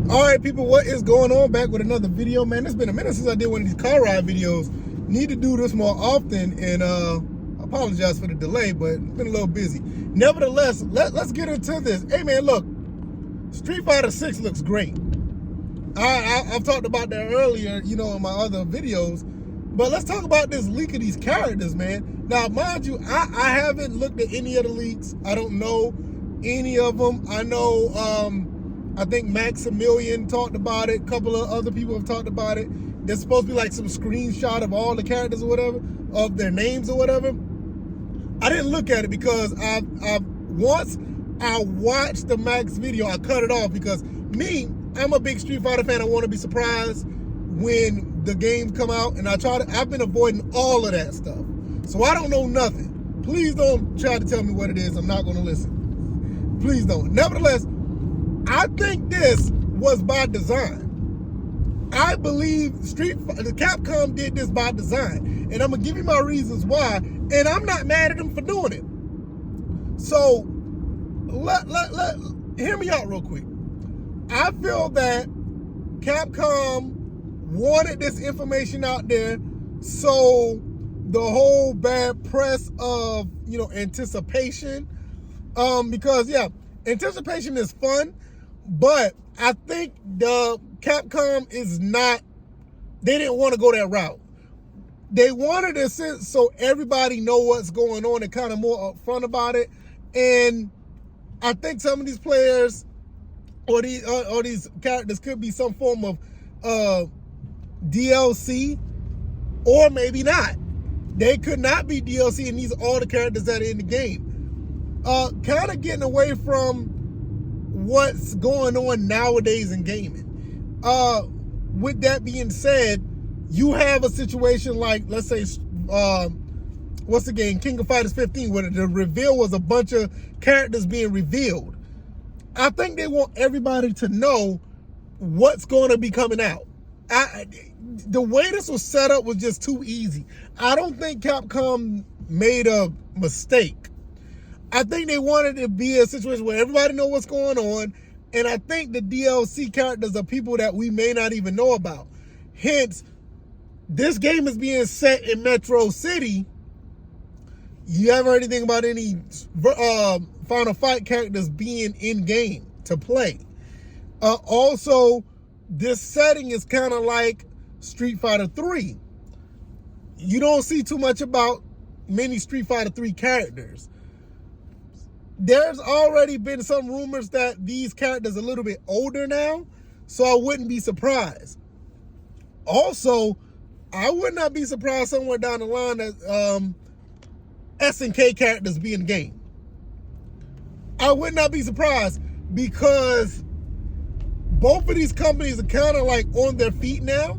All right, people, what is going on? Back with another video, man. It's been a minute since I did one of these car ride videos. Need to do this more often, and I apologize for the delay, but it's been a little busy. Nevertheless, let's get into this. Hey, man, look, Street Fighter 6 looks great. I've talked about that earlier, you know, in my other videos, but let's talk about this leak of these characters, man. Now, mind you, I haven't looked at any of the leaks. I don't know any of them. I know, I think Maximilian talked about it. A couple of other people have talked about it. There's supposed to be like some screenshot of all the characters or whatever, of their names or whatever. I didn't look at it because once I watched the Max video, I cut it off because I'm a big Street Fighter fan. I want to be surprised when the games come out, and I've been avoiding all of that stuff. So I don't know nothing. Please don't try to tell me what it is. I'm not going to listen. Please don't. Nevertheless, I think this was by design. I believe Capcom did this by design. And I'm going to give you my reasons why. And I'm not mad at them for doing it. So, hear me out real quick. I feel that Capcom wanted this information out there so the whole bad press of, you know, anticipation. Because, yeah, anticipation is fun. But I think the Capcom is not, they didn't want to go that route. They wanted it so everybody know what's going on and kind of more upfront about it. And I think some of these players or these characters could be some form of DLC, or maybe not. They could not be DLC, and these are all the characters that are in the game. Kind of getting away from what's going on nowadays in gaming. With that being said, you have a situation like, let's say, what's the game? King of Fighters 15, where the reveal was a bunch of characters being revealed. I think they want everybody to know what's going to be coming out. The way this was set up was just too easy. I don't think Capcom made a mistake. I think they wanted it to be a situation where everybody know what's going on, and I think the DLC characters are people that we may not even know about. Hence, this game is being set in Metro City. You haven't heard anything about any Final Fight characters being in-game to play. Also, this setting is kind of like Street Fighter 3. You don't see too much about many Street Fighter 3 characters. There's already been some rumors that these characters are a little bit older now, so I wouldn't be surprised. Also, I would not be surprised somewhere down the line that SNK characters be in the game. I would not be surprised because both of these companies are kind of like on their feet now,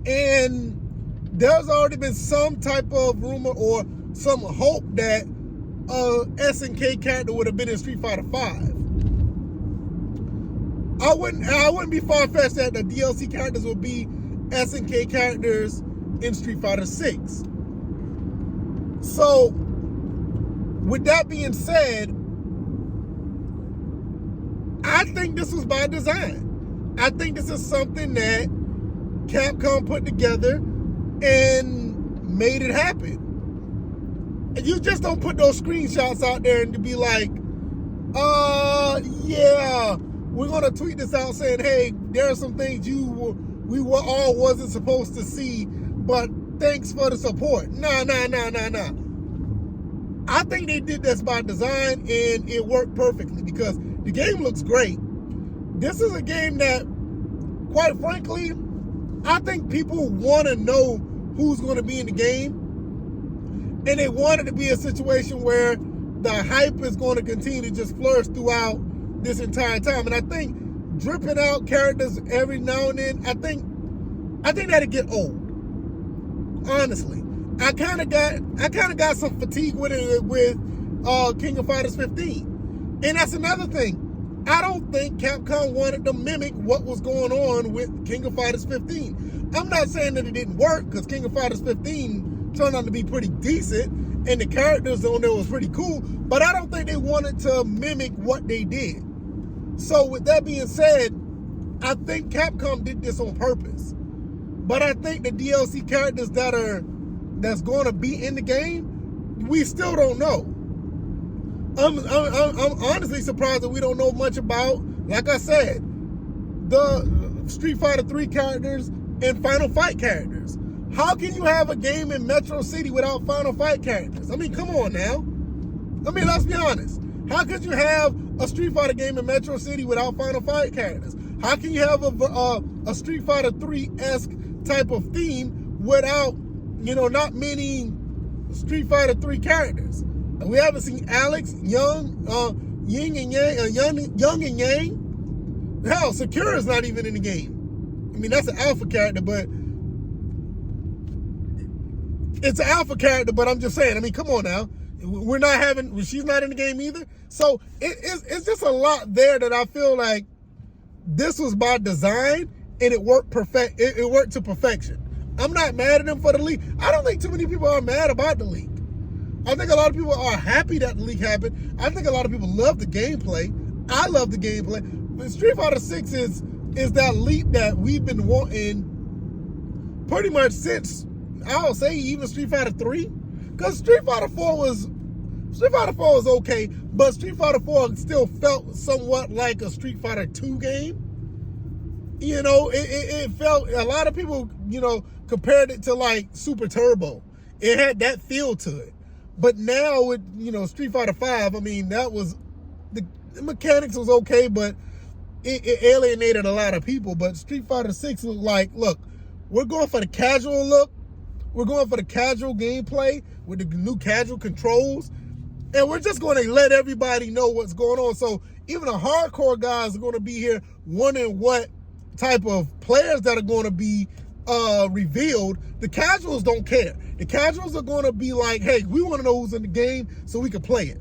and there's already been some type of rumor or some hope that SNK character would have been in Street Fighter 5. I wouldn't be far-fetched that the DLC characters will be SNK characters in Street Fighter 6. So, with that being said, I think this was by design. I think this is something that Capcom put together and made it happen. And you just don't put those screenshots out there and to be like, yeah, we're going to tweet this out saying, hey, there are some things we all wasn't supposed to see, but thanks for the support. Nah. I think they did this by design, and it worked perfectly because the game looks great. This is a game that, quite frankly, I think people want to know who's going to be in the game. And they want it to be a situation where the hype is going to continue to just flourish throughout this entire time. And I think dripping out characters every now and then, I think that'll get old. Honestly, I kind of got some fatigue with it with King of Fighters 15, and that's another thing. I don't think Capcom wanted to mimic what was going on with King of Fighters 15. I'm not saying that it didn't work, because King of Fighters 15 turned out to be pretty decent, and the characters on there was pretty cool, but I don't think they wanted to mimic what they did. So with that being said, I think Capcom did this on purpose. But I think the DLC characters that's going to be in the game, we still don't know. I'm honestly surprised that we don't know much about, like I said, the Street Fighter 3 characters and Final Fight characters. How can you have a game in Metro City without Final Fight characters? I mean, come on now. I mean, let's be honest. How could you have a Street Fighter game in Metro City without Final Fight characters? How can you have a Street Fighter 3-esque type of theme without, not many Street Fighter 3 characters? We haven't seen Alex, Young and Yang. Hell, Sakura's not even in the game. I mean, that's an alpha character, but it's an alpha character, but I'm just saying, I mean, come on now. She's not in the game either. So it's just a lot there that I feel like this was by design and it worked it worked to perfection. I'm not mad at them for the leak. I don't think too many people are mad about the leak. I think a lot of people are happy that the leak happened. I think a lot of people love the gameplay. I love the gameplay. But Street Fighter 6 is that leap that we've been wanting pretty much since, I'll say, even Street Fighter 3. Because Street Fighter 4 was okay, but Street Fighter 4 still felt somewhat like a Street Fighter 2 game. It felt, a lot of people, compared it to like Super Turbo. It had that feel to it. But now with, Street Fighter 5, I mean, that was, the mechanics was okay, but it alienated a lot of people. But Street Fighter 6 looked like, look, we're going for the casual look. We're going for the casual gameplay with the new casual controls. And we're just going to let everybody know what's going on. So even the hardcore guys are going to be here wondering what type of players that are going to be revealed. The casuals don't care. The casuals are going to be like, hey, we want to know who's in the game so we can play it.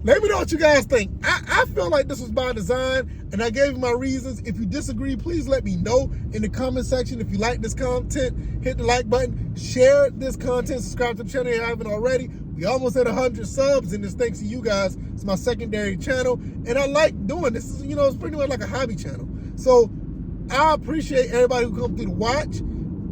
Let me know what you guys think. I feel like this was by design, and I gave you my reasons. If you disagree, please let me know in the comment section. If you like this content, hit the like button, share this content, subscribe to the channel if you haven't already. We almost at 100 subs, and it's thanks to you guys. It's my secondary channel, and I like doing this. It's pretty much like a hobby channel. So I appreciate everybody who comes through to watch.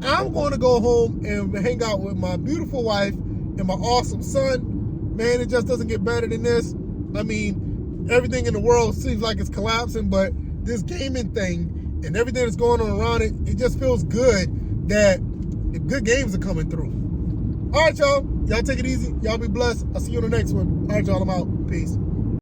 I'm going to go home and hang out with my beautiful wife and my awesome son. Man, it just doesn't get better than this. I mean, everything in the world seems like it's collapsing, but this gaming thing and everything that's going on around it, it just feels good that the good games are coming through. All right, y'all. Y'all take it easy. Y'all be blessed. I'll see you on the next one. All right, y'all. I'm out. Peace.